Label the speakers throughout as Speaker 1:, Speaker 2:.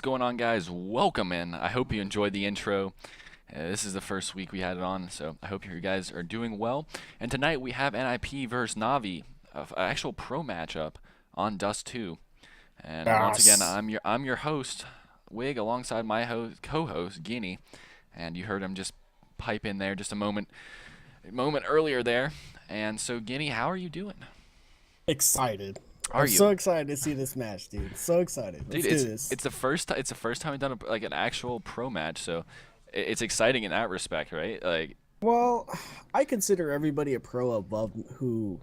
Speaker 1: going on, guys? Welcome in. I hope you enjoyed the intro. This is the first week we had it on, so I hope you guys are doing well. And tonight we have NIP versus Navi, an actual pro matchup on Dust 2. And once again,
Speaker 2: Yes.
Speaker 1: I'm your host, Wig, alongside my co-host, Guinea. And you heard him just pipe in there just a moment earlier there. And so, Guinea, how are you doing?
Speaker 2: Excited.
Speaker 1: Are
Speaker 2: I'm
Speaker 1: you?
Speaker 2: so excited to see this match, dude. So excited.
Speaker 1: Dude,
Speaker 2: Let's do
Speaker 1: it's
Speaker 2: this.
Speaker 1: it's the first time we've done like an actual pro match, so it's exciting in that respect, right? Like
Speaker 2: Well, I consider everybody a pro above who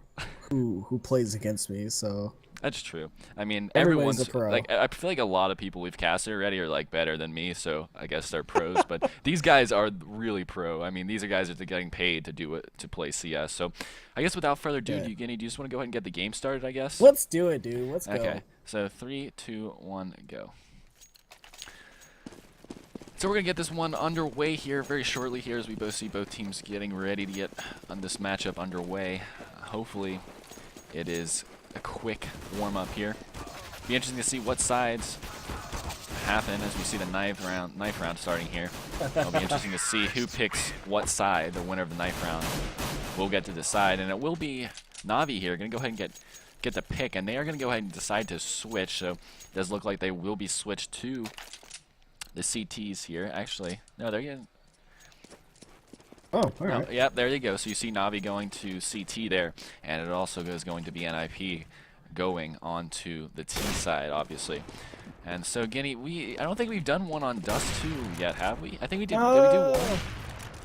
Speaker 2: plays against me, so
Speaker 1: that's true. I mean,
Speaker 2: everybody's a
Speaker 1: everyone's
Speaker 2: pro.
Speaker 1: like I feel like a lot of people we've casted already are like better than me, so I guess they're pros. But these guys are really pro. I mean, these are guys that are getting paid to do it to play CS. So I guess without further ado,
Speaker 2: Yeah.
Speaker 1: do you just want to go ahead and get the game started? I guess.
Speaker 2: Let's do it, dude. Let's
Speaker 1: Okay.
Speaker 2: go.
Speaker 1: So 3, 2, 1, go. So we're gonna get this one underway here very shortly here as we both see both teams getting ready to get on this matchup underway. Hopefully it is a quick warm-up here. Be interesting to see what sides happen as we see the knife round starting here. It'll be interesting to see who picks what side. The winner of the knife round will get to decide, and it will be Navi here gonna go ahead and get the pick, and they are gonna go ahead and decide to switch. So it does look like they will be switched to the CTs here. Actually, no, they're getting.
Speaker 2: Oh, all
Speaker 1: No,
Speaker 2: right.
Speaker 1: yep, there you go. So you see Navi going to CT there, and it also is going to be NIP going onto the T side, obviously. And so, Guinea, I don't think we've done one on Dust 2 yet, have we? I think we did. Did we do one?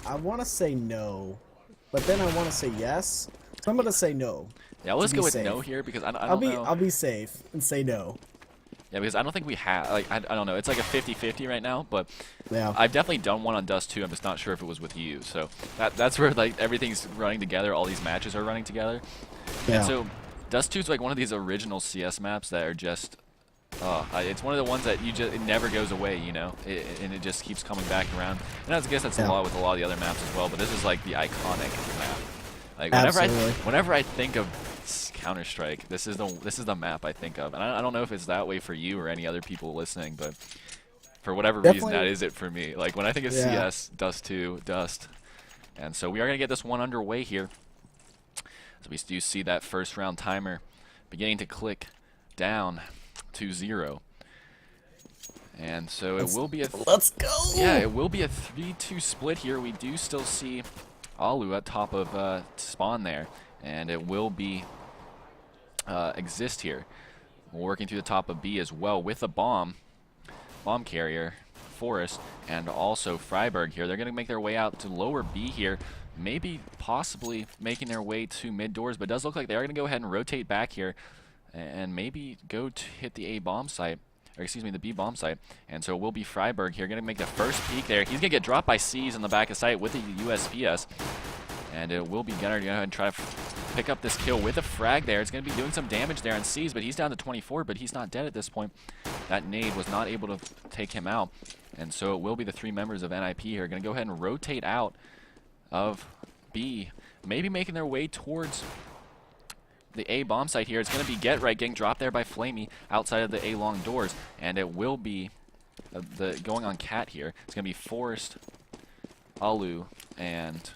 Speaker 2: I want to say no, but then I want to say yes. So I'm gonna say no.
Speaker 1: Yeah,
Speaker 2: To
Speaker 1: let's
Speaker 2: be
Speaker 1: go with
Speaker 2: safe.
Speaker 1: no here because I
Speaker 2: I'll
Speaker 1: don't
Speaker 2: be
Speaker 1: know.
Speaker 2: I'll be safe and say no.
Speaker 1: Yeah, because I don't think we have. Like, I don't know. It's like a 50-50 right now, but
Speaker 2: Yeah.
Speaker 1: I've definitely done one on Dust 2. I'm just not sure if it was with you. So that's where like everything's running together. All these matches are running together.
Speaker 2: Yeah.
Speaker 1: And so Dust 2 is like one of these original CS maps that are just, it's one of the ones that it never goes away, you know, and it just keeps coming back around. And I guess that's a
Speaker 2: Yeah.
Speaker 1: lot with a lot of the other maps as well, but this is like the iconic map. Like
Speaker 2: Absolutely.
Speaker 1: whenever I think of Counter-Strike, this is the map I think of. And I don't know if it's that way for you or any other people listening, but for whatever reason that
Speaker 2: Definitely.
Speaker 1: is it for me. Like when I think of
Speaker 2: Yeah.
Speaker 1: CS, Dust 2, Dust. And so we are going to get this one underway here. So we do see that first round timer beginning to click down to 0. And so it will be a
Speaker 2: Let's go.
Speaker 1: yeah, it will be a 3-2 split here. We do still see Alu at top of spawn there, and it will be exist here. We're working through the top of B as well with a bomb carrier, Forest, and also Freiburg here. They're going to make their way out to lower B here, maybe possibly making their way to mid doors, but it does look like they are going to go ahead and rotate back here and maybe go to hit the A bomb site, or excuse me, the B bomb site. And so it will be Freiburg here going to make the first peek there. He's going to get dropped by C's in the back of site with the USPS. And it will be Gunnar to go ahead and try to pick up this kill with a frag there. It's going to be doing some damage there on C's, but he's down to 24, but he's not dead at this point. That nade was not able to take him out. And so it will be the 3 members of NIP here going to go ahead and rotate out of B, maybe making their way towards the A bomb site here. It's going to be Get Right getting dropped there by Flamey outside of the A long doors, and it will be the going on Cat here. It's going to be Forrest, Alu, and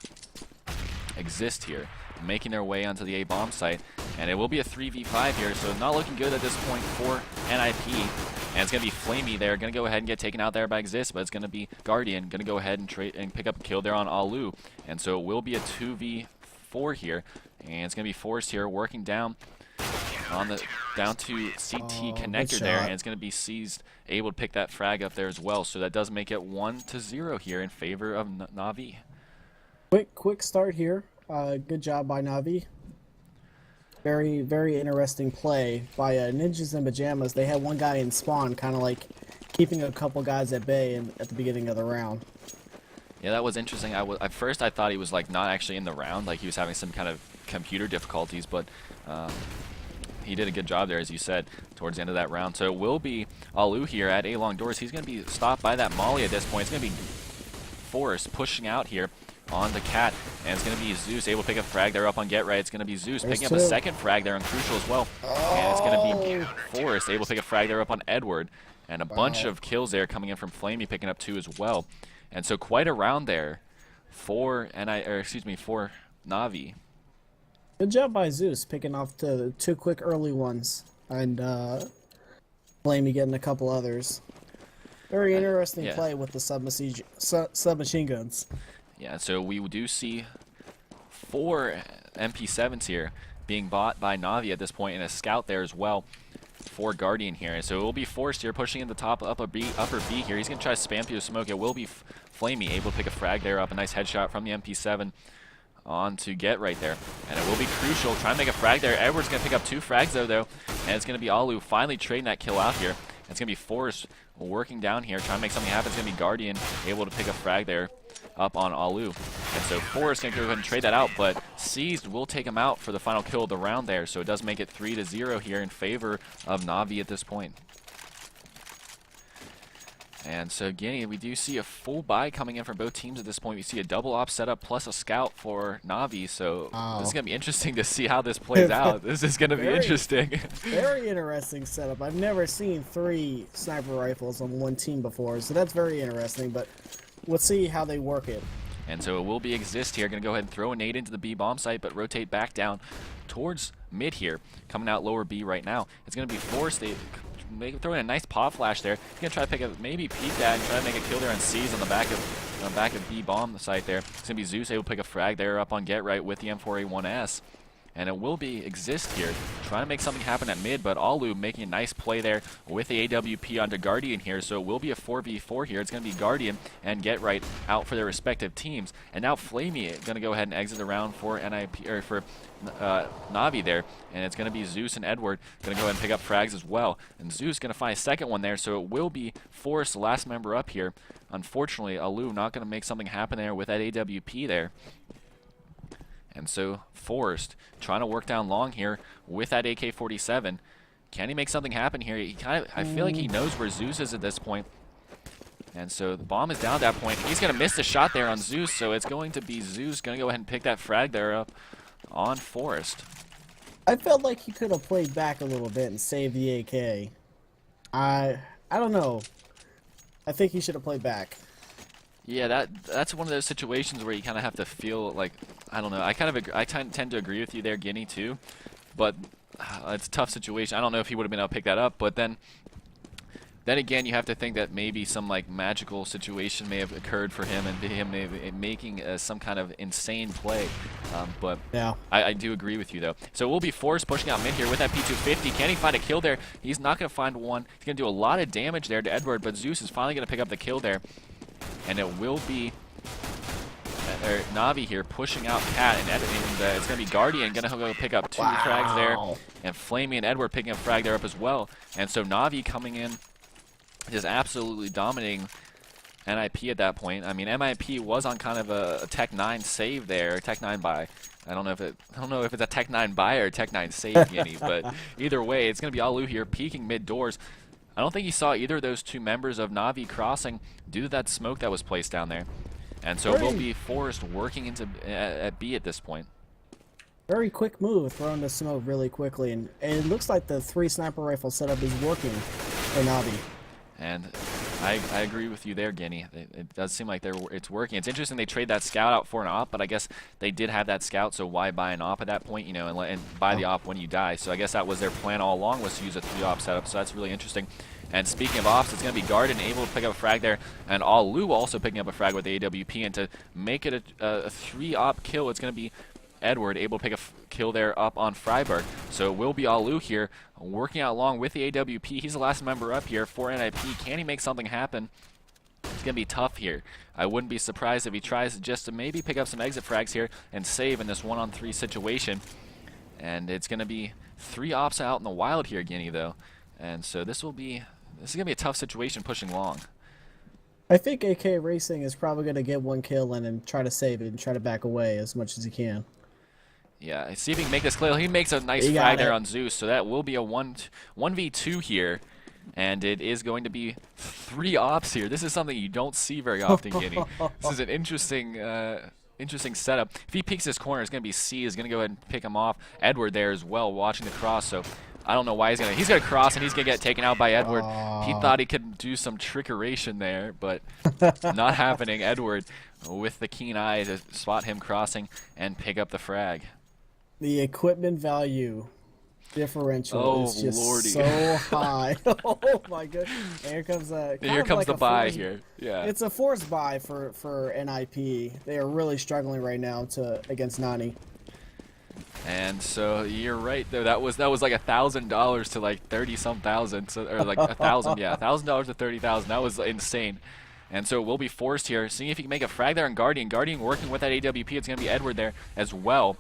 Speaker 1: Exist here, making their way onto the A bomb site, and it will be a 3v5 here, so not looking good at this point for NIP. And it's going to be Flamey there, going to go ahead and get taken out there by Exist, but it's going to be Guardian, going to go ahead and trade and pick up a kill there on Alu. And so it will be a 2v4 here, and it's going to be Forrest here working down on the down to CT connector
Speaker 2: good
Speaker 1: there,
Speaker 2: shot.
Speaker 1: and it's going to be seized, able to pick that frag up there as well. So that does make it 1-0 here in favor of Navi.
Speaker 2: Quick start here. Good job by Navi. Very, very interesting play by Ninjas in Pajamas. They had one guy in spawn, kind of like keeping a couple guys at bay at the beginning of the round.
Speaker 1: Yeah, that was interesting. At first I thought he was like not actually in the round, like he was having some kind of computer difficulties, but he did a good job there, as you said, towards the end of that round. So it will be Alu here at A long doors. He's going to be stopped by that Molly at this point. It's going to be Forrest pushing out here on the Cat, and it's going to be Zeus able to pick up frag there up on Get Right. It's going to be Zeus
Speaker 2: There's
Speaker 1: picking up
Speaker 2: two.
Speaker 1: a second frag there on Crucial as well, and it's going to be Forrest able to pick a frag there up on Edward, And a bunch
Speaker 2: Wow.
Speaker 1: of kills there coming in from Flamey, picking up 2 as well. And so quite a round there for for Navi.
Speaker 2: Good job by Zeus picking off the 2 quick early ones, and Flamey getting a couple others. Very interesting
Speaker 1: yeah.
Speaker 2: play with the submachine guns.
Speaker 1: Yeah, so we do see 4 MP7s here being bought by Navi at this point, and a scout there as well for Guardian here. So it will be Forced here, pushing in the top upper B here. He's going to try to spam through the smoke. It will be Flamey able to pick a frag there up. A nice headshot from the MP7 on to Get right there. And it will be crucial. Trying to make a frag there. Edward's going to pick up 2 frags though. And it's going to be Alu finally trading that kill out here. It's going to be Forrest working down here, trying to make something happen. It's going to be Guardian able to pick a frag there up on Alu. And so Forrest going to go ahead and trade that out, but Seized will take him out for the final kill of the round there. So it does make it 3-0 here in favor of Navi at this point. And so again, we do see a full buy coming in from both teams at this point. We see a double op setup plus a scout for Navi. So this is going to be interesting to see how this plays out. This is going to be interesting.
Speaker 2: Very interesting setup. I've never seen 3 sniper rifles on one team before, so that's very interesting, but let's see how they work it.
Speaker 1: And so it will be Exist here. Going to go ahead and throw a nade into the B bomb site, but rotate back down towards mid here. Coming out lower B right now. It's going to be Forced. Throw in a nice pop flash there. He's gonna try to pick up, maybe peek that and try to make a kill there on C's on the back of B bomb site there. It's gonna be Zeus able to pick a frag there up on Get right with the M4A1S. And it will be Exist here, trying to make something happen at mid, but Alu making a nice play there with the AWP onto Guardian here, so it will be a 4v4 here. It's going to be Guardian and Get Right out for their respective teams. And now Flamey going to go ahead and exit around for Navi there, and it's going to be Zeus and Edward going to go ahead and pick up frags as well. And Zeus going to find a second one there, so it will be Forrest, the last member up here. Unfortunately, Alu not going to make something happen there with that AWP there. And so Forrest trying to work down long here with that AK-47. Can he make something happen here? I feel like he knows where Zeus is at this point. And so the bomb is down at that point. He's going to miss the shot there on Zeus, so it's going to be Zeus going to go ahead and pick that frag there up on Forrest.
Speaker 2: I felt like he could have played back a little bit and saved the AK. I don't know. I think he should have played back.
Speaker 1: Yeah, that's one of those situations where you kind of have to feel like, I don't know. I tend to agree with you there, Guinea, too. But it's a tough situation. I don't know if he would have been able to pick that up. But then again, you have to think that maybe some like magical situation may have occurred for him and him making some kind of insane play. But
Speaker 2: yeah,
Speaker 1: I do agree with you though. So it will be Forrest pushing out mid here with that P250. Can he find a kill there? He's not going to find one. He's going to do a lot of damage there to Edward, but Zeus is finally going to pick up the kill there. And it will be Navi here pushing out Cat, and it's going to be Guardian going to go pick up 2 frags there, and Flamey and Edward picking up frag there up as well. And so Navi coming in, just absolutely dominating NIP at that point. I mean, MIP was on kind of a Tech 9 save there, Tech 9 buy. I don't know if it's a Tech 9 buy or a Tech 9 save, Guinea, but either way, it's going to be Alu here peeking mid doors. I don't think he saw either of those 2 members of Navi crossing due to that smoke that was placed down there. And so it will be Forrest working into at B at this point.
Speaker 2: Very quick move, throwing the smoke really quickly, and it looks like the 3 sniper rifle setup is working for Navi.
Speaker 1: And I agree with you there, Guinea. It does seem like it's working. It's interesting they trade that scout out for an op, but I guess they did have that scout, so why buy an op at that point, you know, and buy the op when you die. So I guess that was their plan all along, was to use a 3-op setup, so that's really interesting. And speaking of ops, it's going to be Guardian able to pick up a frag there, and Alu also picking up a frag with the AWP, and to make it a 3-op kill, it's going to be Edward able to pick a kill there up on Freiburg. So it will be Alu here working out along with the AWP. He's the last member up here for NIP. Can he make something happen? It's going to be tough here. I wouldn't be surprised if he tries just to maybe pick up some exit frags here and save in this 1-on-3 situation. And it's going to be 3 ops out in the wild here, Guinea, though. And so this is going to be a tough situation pushing long.
Speaker 2: I think AK Racing is probably going to get 1 kill in and try to save it and try to back away as much as he can.
Speaker 1: Yeah, see if he can make this clear. He makes a nice frag there on Zeus, so that will be a 1v2 here. And it is going to be 3 ops here. This is something you don't see very often, Guinea. This is an interesting setup. If he peeks this corner, it's going to be C is going to go ahead and pick him off. Edward there as well, watching the cross. So I don't know why he's gonna cross and he's gonna get taken out by Edward. He
Speaker 2: Aw.
Speaker 1: thought he could do some trickeration there, but not happening. Edward with the keen eye to spot him crossing and pick up the frag.
Speaker 2: The equipment value differential is just
Speaker 1: lordy.
Speaker 2: so high. Oh my god! And here comes
Speaker 1: Here comes the buy here. Yeah.
Speaker 2: It's a forced buy for NIP. They are really struggling right now against Nani.
Speaker 1: And so you're right though. That was like $1,000 to like 30-some thousand, so, or like 1,000, yeah, $1,000 to 30,000. That was insane. And so we'll be forced here, seeing if he can make a frag there on Guardian. Guardian working with that AWP. It's gonna be Edward there as well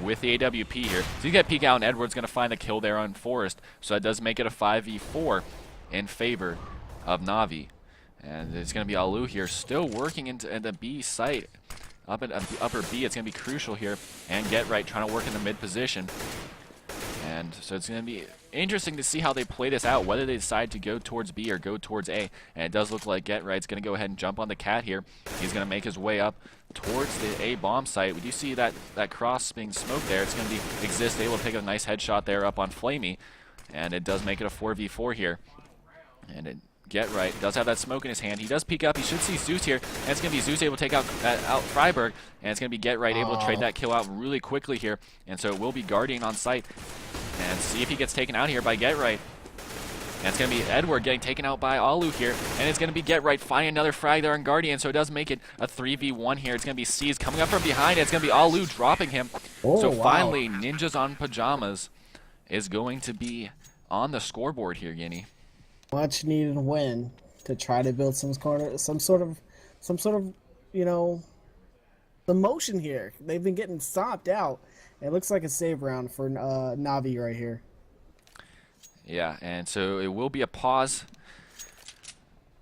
Speaker 1: with the AWP here. So he's gonna peek out, and Edward's gonna find the kill there on Forest. So that does make it a 5v4 in favor of Na'Vi. And it's gonna be Alu here, still working into the B site. Up at upper B, it's going to be crucial here. And Get Right trying to work in the mid position. And so it's going to be interesting to see how they play this out, whether they decide to go towards B or go towards A. And it does look like Get Right's going to go ahead and jump on the Cat here. He's going to make his way up towards the A bomb site. We do see that cross being smoked there. It's going to be Exist able to pick a nice headshot there up on Flamey. And it does make it a 4v4 here. And it Get Right does have that smoke in his hand. He does peek up. He should see Zeus here. And it's going to be Zeus able to take out Freiburg. And it's going to be Get Right able to trade that kill out really quickly here. And so it will be Guardian on site. And see if he gets taken out here by Get Right. And it's going to be Edward getting taken out by Alu here. And it's going to be Get Right finding another frag there on Guardian. So it does make it a 3v1 here. It's going to be Seized coming up from behind. It's going to be Alu dropping him.
Speaker 2: Oh,
Speaker 1: so
Speaker 2: wow.
Speaker 1: finally, Ninjas on Pajamas is going to be on the scoreboard here, Guinea.
Speaker 2: Much needed win to try to build some sort of, you know, the motion here. They've been getting stomped out. It looks like a save round for Na'Vi right here.
Speaker 1: Yeah, and so it will be a pause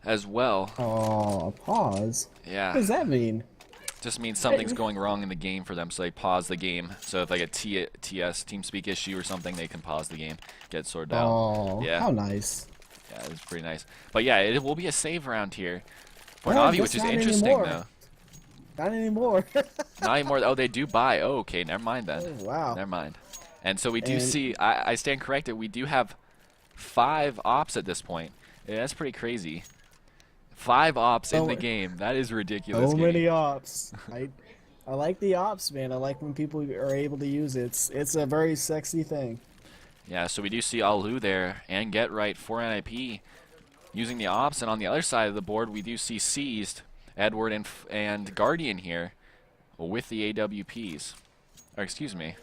Speaker 1: as well.
Speaker 2: Oh, a pause?
Speaker 1: Yeah.
Speaker 2: What does that mean?
Speaker 1: Just means something's going wrong in the game for them, so they pause the game. So if like a TS, TeamSpeak issue or something, they can pause the game, get it sorted out.
Speaker 2: Oh,
Speaker 1: yeah.
Speaker 2: How nice.
Speaker 1: Yeah, it's pretty nice. But yeah, it will be a save round here for
Speaker 2: Well,
Speaker 1: Na'Vi, which is
Speaker 2: not
Speaker 1: interesting
Speaker 2: anymore.
Speaker 1: though.
Speaker 2: Not anymore.
Speaker 1: Not anymore. Oh, they do buy. Oh, okay, never mind then.
Speaker 2: Oh, wow.
Speaker 1: Never mind. And so we do
Speaker 2: And-
Speaker 1: see, I stand corrected, we do have 5 ops at this point. Yeah, that's pretty crazy. 5 ops in the game. That is ridiculous.
Speaker 2: So
Speaker 1: Guinea.
Speaker 2: many ops. I like the ops, man. I like when people are able to use it. It's a very sexy thing.
Speaker 1: Yeah, so we do see Alu there and Get Right for NIP using the ops, and on the other side of the board we do see Seized, Edward, and Guardian here with the AWPs. Or excuse me.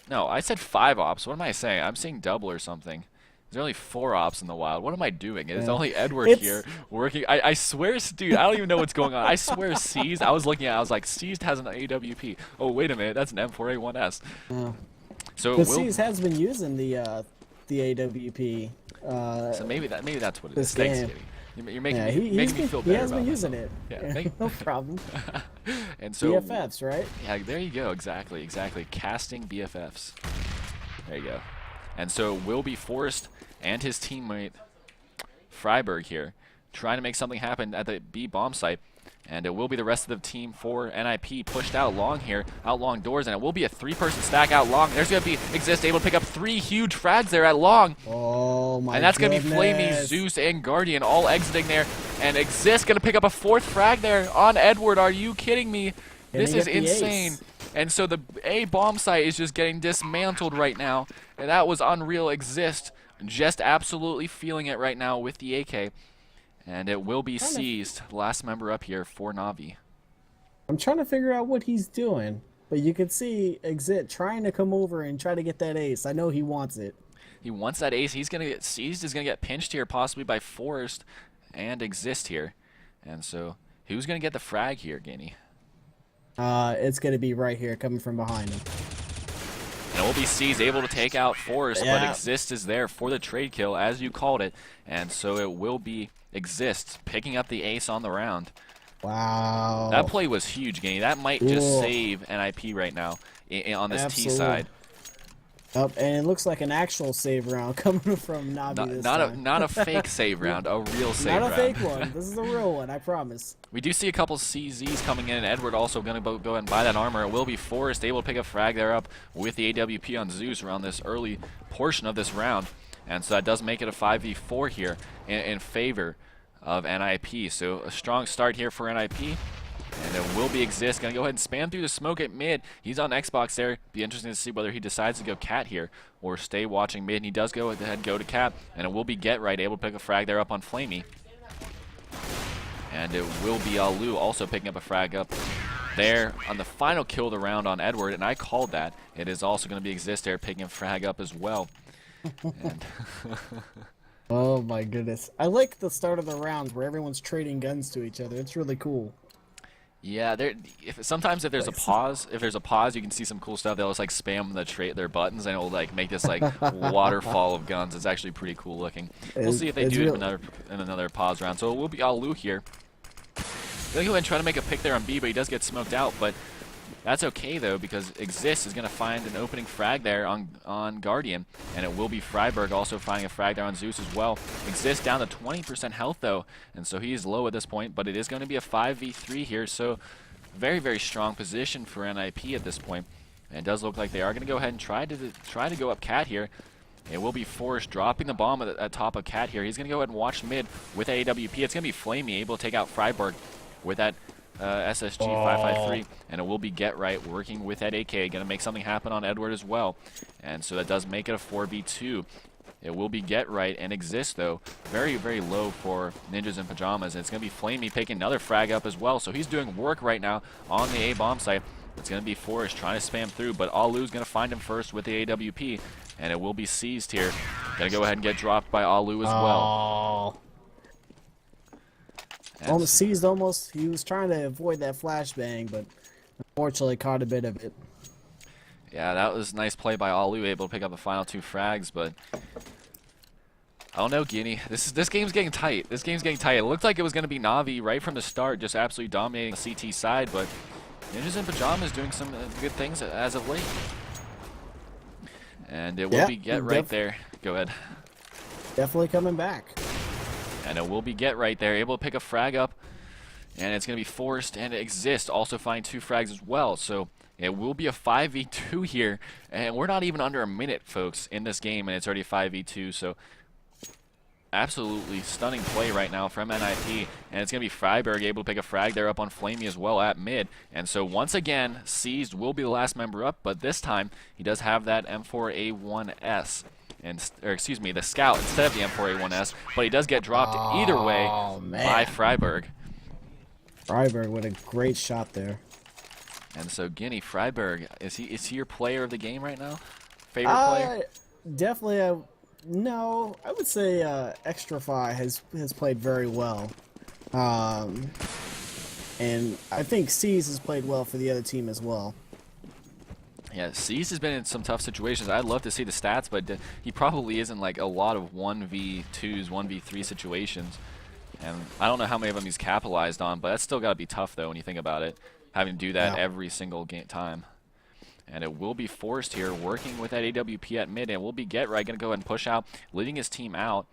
Speaker 1: No, I said 5 ops. What am I saying? I'm saying double or something. There's only 4 ops in the wild. What am I doing? It's only Edward here working. I swear, dude, I don't even know what's going on. I swear Seized, I was looking at it, I was like, Seized has an AWP. Oh, wait a minute, that's an M4A1S.
Speaker 2: Yeah.
Speaker 1: So
Speaker 2: The Seas has been using the AWP.
Speaker 1: So maybe that's what it
Speaker 2: this
Speaker 1: is. Thanks,
Speaker 2: game.
Speaker 1: Kitty. You're making,
Speaker 2: Yeah,
Speaker 1: making me feel better
Speaker 2: he has
Speaker 1: about
Speaker 2: been using
Speaker 1: myself.
Speaker 2: it.
Speaker 1: Yeah,
Speaker 2: No problem.
Speaker 1: and so
Speaker 2: BFFs, right?
Speaker 1: Yeah, there you go. Exactly. Casting BFFs. There you go. And so will be Forrest and his teammate Freiburg here trying to make something happen at the B bomb site. And it will be the rest of the team for NIP pushed out long here, out long doors, and it will be a 3-person stack out long. There's going to be Exist able to pick up 3 huge frags there at long.
Speaker 2: Oh my!
Speaker 1: And that's going to be Flamey,
Speaker 2: goodness.
Speaker 1: Zeus, and Guardian all exiting there. And Exist going to pick up a 4th frag there on Edward. Are you kidding me? This is insane. And so the A bomb site is just getting dismantled right now. And that was unreal. Exist just absolutely feeling it right now with the AK. And it will be Seized, last member up here for Na'Vi.
Speaker 2: I'm trying to figure out what he's doing, but you can see Exit trying to come over and try to get that ace. I know he wants it.
Speaker 1: He wants that ace. He's going to get Seized, is going to get pinched here, possibly by Forrest and Exist here. And so, who's going to get the frag here, Guinea?
Speaker 2: It's going to be right here, coming from behind him.
Speaker 1: And it will be Seized able to take out Forrest,
Speaker 2: Yeah.
Speaker 1: but Exist is there for the trade kill, as you called it. And so it will be Exist picking up the ace on the round.
Speaker 2: Wow.
Speaker 1: That play was huge, Guinea. That might just
Speaker 2: Cool.
Speaker 1: save NIP right now on this T
Speaker 2: Absolutely.
Speaker 1: side.
Speaker 2: Up, and it looks like an actual save round coming from Navi this time.
Speaker 1: Not a fake save round, a real save round.
Speaker 2: Not a fake one. This is a real one, I promise.
Speaker 1: We do see a couple CZs coming in, and Edward also going to go ahead and buy that armor. It will be Forrest able to pick a frag there up with the AWP on Zeus around this early portion of this round. And so that does make it a 5v4 here in favor of NIP. So a strong start here for NIP. And it will be Exist. Going to go ahead and spam through the smoke at mid. He's on Xbox there. Be interesting to see whether he decides to go Cat here or stay watching mid. And he does go ahead and go to Cat. And it will be Get Right, able to pick a frag there up on Flamey. And it will be Alu also picking up a frag up there on the final kill of the round on Edward. And I called that. It is also going to be Exist there picking a frag up as well. And
Speaker 2: oh my goodness. I like the start of the rounds where everyone's trading guns to each other. It's really cool.
Speaker 1: Yeah, sometimes if there's a pause, you can see some cool stuff. They'll just like spam their buttons, and it'll like make this like waterfall of guns. It's actually pretty cool looking. We'll see if they do it in another pause round. So it will be Alu here. Gonna go ahead and try to make a pick there on B, but he does get smoked out. But that's okay though, because Exist is gonna find an opening frag there on Guardian, and it will be Freiberg also finding a frag there on Zeus as well. Exist down to 20% health though, and so he is low at this point. But it is going to be a 5v3 here, so very, very strong position for NIP at this point. And it does look like they are going to go ahead and try to go up Cat here. It will be Forrest dropping the bomb at top of Cat here. He's going to go ahead and watch mid with AWP. It's going to be Flamey able to take out Freiberg with that SSG 553, and it will be Get Right working with that AK. Going to make something happen on Edward as well. And so that does make it a 4v2. It will be Get Right and Exist, though. Very, very low for Ninjas in Pajamas. And it's going to be Flamey picking another frag up as well. So he's doing work right now on the A-bomb site. It's going to be Forrest trying to spam through, but Alu's going to find him first with the AWP. And it will be seized here. Going to go ahead and get dropped by Alu as well.
Speaker 2: Almost seized, almost. He was trying to avoid that flashbang, but unfortunately caught a bit of it.
Speaker 1: Yeah, that was a nice play by Alu, able to pick up the final 2 frags, but I don't know, Guinea. This game's getting tight. This game's getting tight. It looked like it was going to be Navi right from the start, just absolutely dominating the CT side, but Ninjas in Pajamas doing some good things as of late. And it will be Get Right there. Go ahead.
Speaker 2: Definitely coming back.
Speaker 1: And it will be Get Right there, able to pick a frag up. And it's going to be Forrest and Exist also find 2 frags as well. So it will be a 5v2 here. And we're not even under a minute, folks, in this game. And it's already 5v2. So absolutely stunning play right now from NIP. And it's going to be Freiberg able to pick a frag there up on Flamey as well at mid. And so once again, Seized will be the last member up. But this time, he does have that M4A1S. Or excuse me, the Scout instead of the M4A1S, but he does get dropped either way by Freiberg.
Speaker 2: Freiberg with a great shot there.
Speaker 1: And so Guinea, Freiberg, is he your player of the game right now? Favorite player?
Speaker 2: Definitely. No, I would say Extra Fi has played very well, and I think C's has played well for the other team as well.
Speaker 1: Yeah, Cease has been in some tough situations. I'd love to see the stats, but he probably is in like a lot of 1v2s, 1v3 situations. And I don't know how many of them he's capitalized on, but that's still got to be tough, though, when you think about it, having to do that every single time. And it will be Forrest here working with that AWP at mid, and it will be Get Right going to go ahead and push out, leading his team out.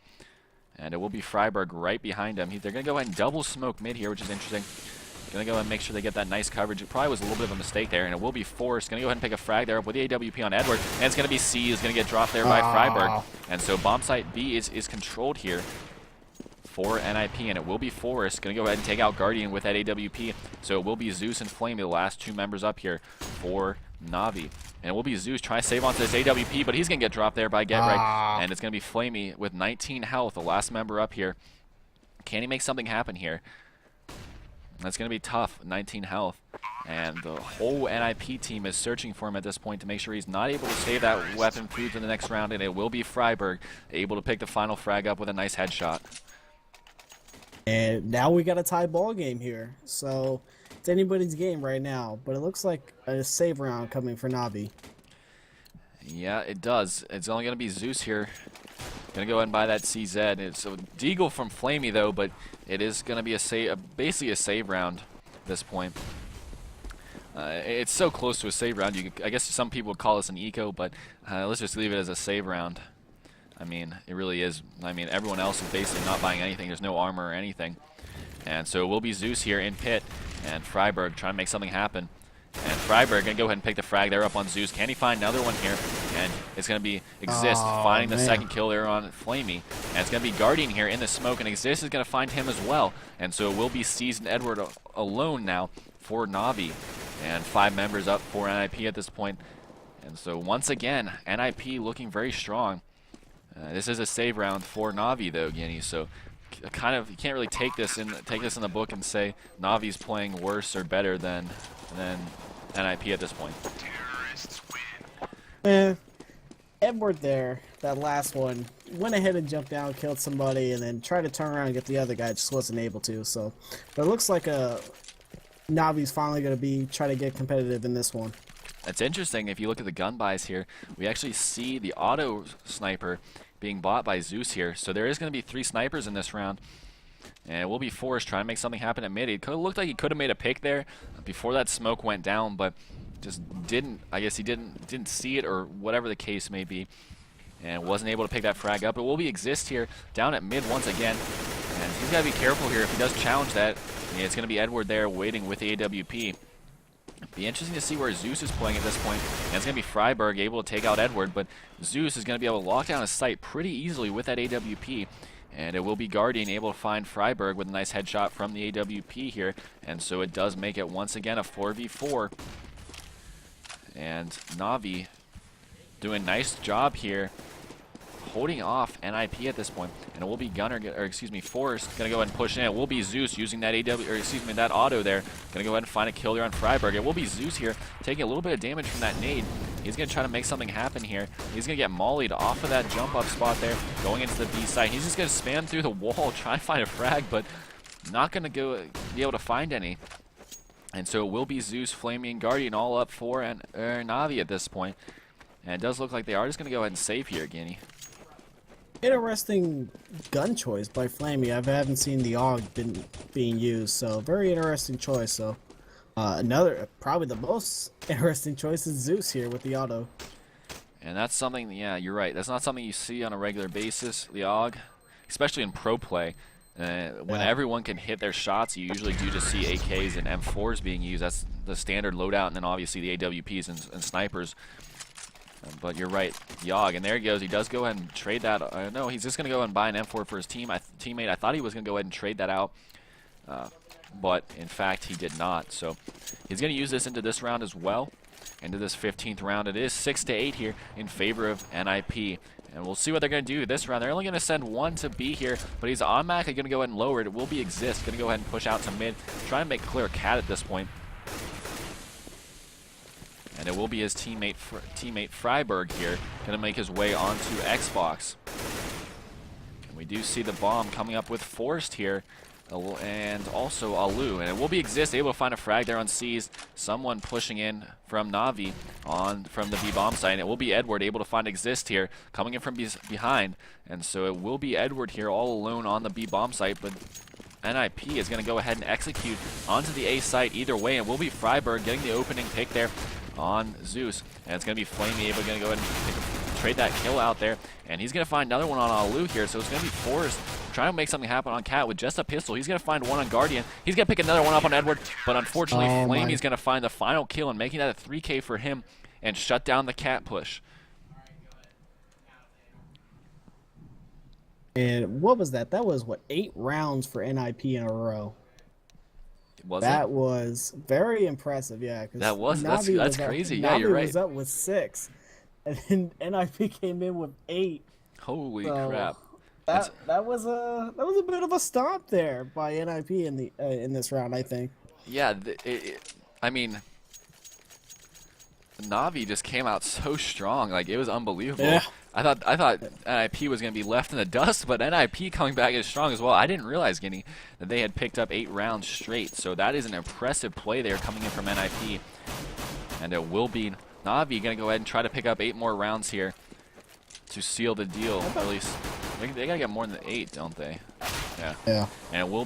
Speaker 1: And it will be Freiberg right behind him. They're going to go ahead and double smoke mid here, which is interesting. Going to go ahead and make sure they get that nice coverage. It probably was a little bit of a mistake there, and it will be Forrest. Going to go ahead and pick a frag there up with the AWP on Edward, and it's going to be C is going to get dropped there by Freiberg. And so bomb site B is controlled here for NIP, and it will be Forrest. Going to go ahead and take out Guardian with that AWP. So it will be Zeus and Flame, the last 2 members up here for Navi. And it will be Zeus trying to save onto this AWP, but he's going to get dropped there by Get Right. And it's going to be Flamey with 19 health, the last member up here. Can he make something happen here? That's going to be tough, 19 health. And the whole NIP team is searching for him at this point to make sure he's not able to save that weapon through to the next round. And it will be Freiberg able to pick the final frag up with a nice headshot.
Speaker 2: And now we got a tie ball game here. So it's anybody's game right now. But it looks like a save round coming for Navi.
Speaker 1: Yeah, it does. It's only going to be Zeus here. Going to go ahead and buy that CZ. It's a deagle from Flamey, though, but it is going to be basically a save round at this point. It's so close to a save round. I guess some people would call this an eco, but let's just leave it as a save round. I mean, it really is. I mean, everyone else is basically not buying anything. There's no armor or anything. And so it will be Zeus here in pit, and Freiberg trying to make something happen. And Freiberg going to go ahead and pick the frag there up on Zeus. Can he find another one here? And it's going to be Exist finding the second kill there on Flamey. And it's going to be Guardian here in the smoke, and Exist is going to find him as well. And so it will be Seasoned Edward alone now for Na'Vi. And 5 members up for NIP at this point. And so once again, NIP looking very strong. This is a save round for Na'Vi though, Guinea. So kind of you can't really take this in the book and say Navi's playing worse or better than NIP at this point.
Speaker 2: Edward there, that last one, went ahead and jumped down, killed somebody, and then tried to turn around and get the other guy, just wasn't able to. So, but it looks like Navi's finally going to be trying to get competitive in this one.
Speaker 1: It's interesting, if you look at the gun buys here, we actually see the auto sniper being bought by Zeus here. So there is going to be 3 snipers in this round. And it will be Forrest trying to make something happen at mid. It looked like he could have made a pick there before that smoke went down, but just didn't. I guess he didn't see it, or whatever the case may be, and wasn't able to pick that frag up. It will be Exist here down at mid once again, and he's got to be careful here if he does challenge that. Yeah, it's going to be Edward there waiting with the AWP. Be interesting to see where Zeus is playing at this point. And it's going to be Freiberg able to take out Edward, but Zeus is going to be able to lock down his sight pretty easily with that AWP. And it will be Guardian able to find Freiberg with a nice headshot from the AWP here. And so it does make it once again a 4v4. And Na'Vi doing a nice job here, holding off NIP at this point. And it will be Forrest gonna go ahead and push in. It will be Zeus using that that auto there. Gonna go ahead and find a kill there on Freiberg. It will be Zeus here taking a little bit of damage from that nade. He's gonna try to make something happen here. He's gonna get mollied off of that jump up spot there, going into the B site. He's just gonna spam through the wall, try to find a frag, but not gonna be able to find any. And so it will be Zeus, Flamey, and Guardian all up for Na'Vi at this point. And it does look like they are just gonna go ahead and save here, Guinea.
Speaker 2: Interesting gun choice by Flamey. I haven't seen the AUG being used, so very interesting choice. So another, probably the most interesting choice is Zeus here with the auto.
Speaker 1: And that's something, yeah, you're right. That's not something you see on a regular basis, the AUG, especially in pro play. When everyone can hit their shots, you usually do just see AKs and M4s being used. That's the standard loadout, and then obviously the AWPs and snipers. But you're right, the AUG, and there he goes. He does go ahead and trade that. No, he's just going to go ahead and buy an M4 for his teammate. I thought he was going to go ahead and trade that out, but in fact he did not. So he's going to use this into this round as well, into this 15th round. It is 6-8 here in favor of NIP. And we'll see what they're going to do this round. They're only going to send 1 to B here, but he's automatically going to go ahead and lower it. It will be Exist. Going to go ahead and push out to mid. Try and make clear cat at this point. And it will be his teammate Freiberg here, going to make his way onto Xbox. And we do see the bomb coming up with Forrest here, and also Alu. And it will be Exist, able to find a frag there on C's. Someone pushing in from Na'Vi from the B bomb site. And it will be Edward able to find Exist here, coming in from behind. And so it will be Edward here all alone on the B bomb site, but NIP is going to go ahead and execute onto the A site either way. And it will be Freiberg getting the opening pick there on Zeus, and it's going to be Flamey able to go ahead and trade that kill out there, and he's going to find another one on Alu here, so it's going to be Forrest trying to make something happen on Cat with just a pistol. He's going to find one on Guardian. He's going to pick another one up on Edward, but unfortunately Flamey's going to find the final kill and making that a 3K for him and shut down the Cat push.
Speaker 2: And what was that? That was, what, 8 rounds for NIP in a row.
Speaker 1: That
Speaker 2: was very impressive, yeah.
Speaker 1: That's crazy. Yeah, you're right.
Speaker 2: Navi was up with 6, and then NIP came in with 8.
Speaker 1: Holy crap!
Speaker 2: That was a bit of a stomp there by NIP in this round, I think.
Speaker 1: Yeah, I mean, Na'Vi just came out so strong, like it was unbelievable.
Speaker 2: Yeah.
Speaker 1: I thought NIP was going to be left in the dust, but NIP coming back as strong as well. I didn't realize, Guinea, that they had picked up 8 rounds straight. So that is an impressive play there coming in from NIP. And it will be Na'Vi going to go ahead and try to pick up 8 more rounds here to seal the deal. Or at least they got to get more than 8, don't they? Yeah.
Speaker 2: Yeah.
Speaker 1: And it will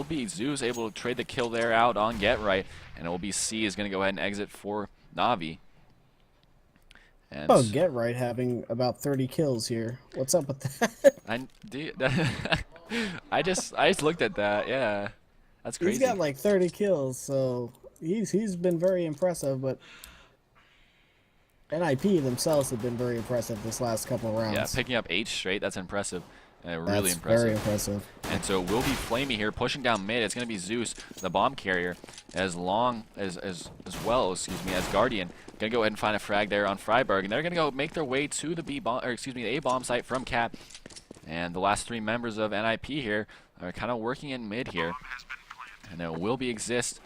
Speaker 1: be Zeus able to trade the kill there out on Get Right, and it will be C is going to go ahead and exit for Navi. And
Speaker 2: Oh, Get Right having about 30 kills here. What's up with that?
Speaker 1: I just looked at that. Yeah, that's
Speaker 2: He's
Speaker 1: crazy.
Speaker 2: got like 30 kills, so he's been very impressive. But NIP themselves have been very impressive this last couple of
Speaker 1: Yeah,
Speaker 2: rounds.
Speaker 1: picking up 8 straight. That's impressive. Really
Speaker 2: That's
Speaker 1: impressive.
Speaker 2: very impressive.
Speaker 1: And so it will be Flamey here pushing down mid. It's going to be Zeus, the bomb carrier, as well, excuse me, as Guardian. Going to go ahead and find a frag there on Freiburg, and they're going to go make their way to the the A bomb site from Cat. And the last 3 members of NIP here are kind of working in mid here. And it will be Exist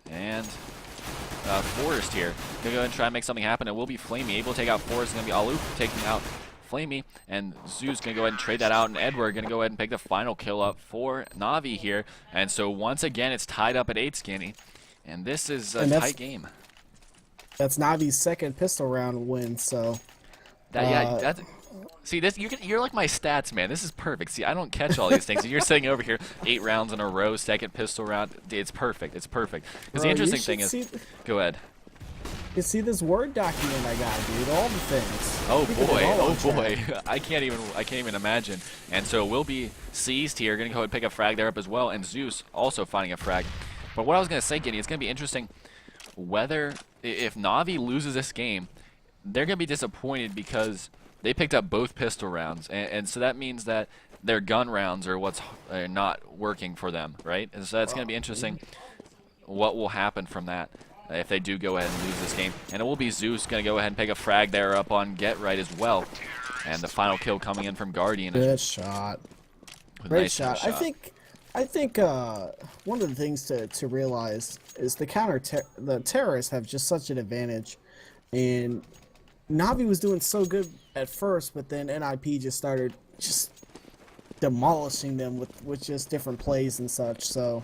Speaker 1: and Forrest here. Going to go ahead and try and make something happen. It will be Flamey able to take out Forrest. It's going to be Aloof taking out Flamey, and Zeus going to go ahead and trade that out, and Edward going to go ahead and pick the final kill up for Navi here. And so once again, it's tied up at 8, Skinny, and this is a tight game.
Speaker 2: That's Navi's second pistol round win, so...
Speaker 1: See, you're like my stats, man. This is perfect. See, I don't catch all these things. And you're saying over here, 8 rounds in a row, second pistol round. It's perfect. It's perfect. Because the interesting thing is... Go ahead.
Speaker 2: You see this Word document I got, dude. All the things.
Speaker 1: Oh boy. I can't even imagine. And so we'll be seized here. Gonna go ahead and pick a frag there up as well, and Zeus also finding a frag. But what I was gonna say, Giddy, it's gonna be interesting whether if Navi loses this game, they're gonna be disappointed because they picked up both pistol rounds, and so that means that their gun rounds are what's not working for them, right? And so that's gonna be interesting. What will happen from that? If they do go ahead and lose this game. And it will be Zeus going to go ahead and pick a frag there up on Get Right as well. And the final kill coming in from Guardian.
Speaker 2: Good shot. Great nice shot. I think one of the things to realize is the terrorists have just such an advantage. And Navi was doing so good at first, but then NIP just started just demolishing them with just different plays and such. So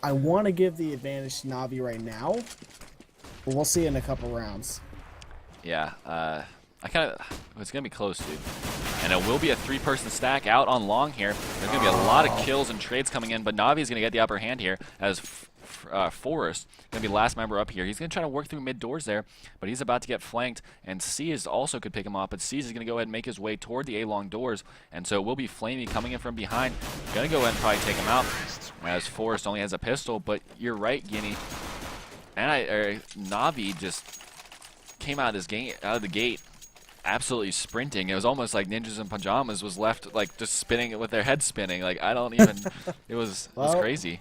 Speaker 2: I want to give the advantage to Navi right now, but we'll see in a couple rounds.
Speaker 1: Yeah, it's going to be close, dude. And it will be a 3-person stack out on long here. There's going to be a lot of kills and trades coming in, but Navi is going to get the upper hand here as Forrest, going to be last member up here. He's going to try to work through mid doors there, but he's about to get flanked, and C also could pick him off, but C is going to go ahead and make his way toward the A-long doors, and so it will be Flamey coming in from behind. Going to go ahead and probably take him out, as Forrest only has a pistol, but you're right, Guinea. And Navi just came out of the gate absolutely sprinting. It was almost like Ninjas in Pajamas was left like just spinning with their head spinning. Like I don't even. it was crazy.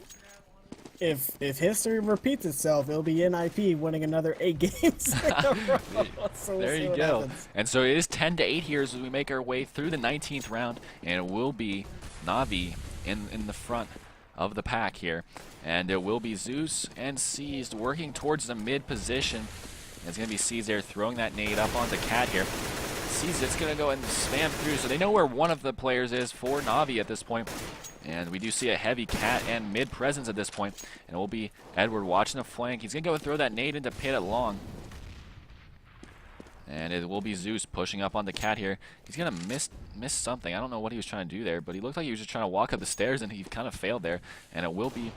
Speaker 2: If history repeats itself, it'll be NIP winning another 8 games in a row. So
Speaker 1: there you go. Happens. And so it is 10-8 here as we make our way through the 19th round, and it will be Navi in the front of the pack here, and it will be Zeus and Seized working towards the mid position. It's going to be Seized there throwing that nade up onto Cat here. Seized, it's going to go and spam through, so they know where one of the players is for Navi at this point. And we do see a heavy Cat and mid presence at this point. And it will be Edward watching the flank. He's going to go and throw that nade into pit at long. And it will be Zeus pushing up on the Cat here. He's going to miss something. I don't know what he was trying to do there, but he looked like he was just trying to walk up the stairs, and he kind of failed there. And it will be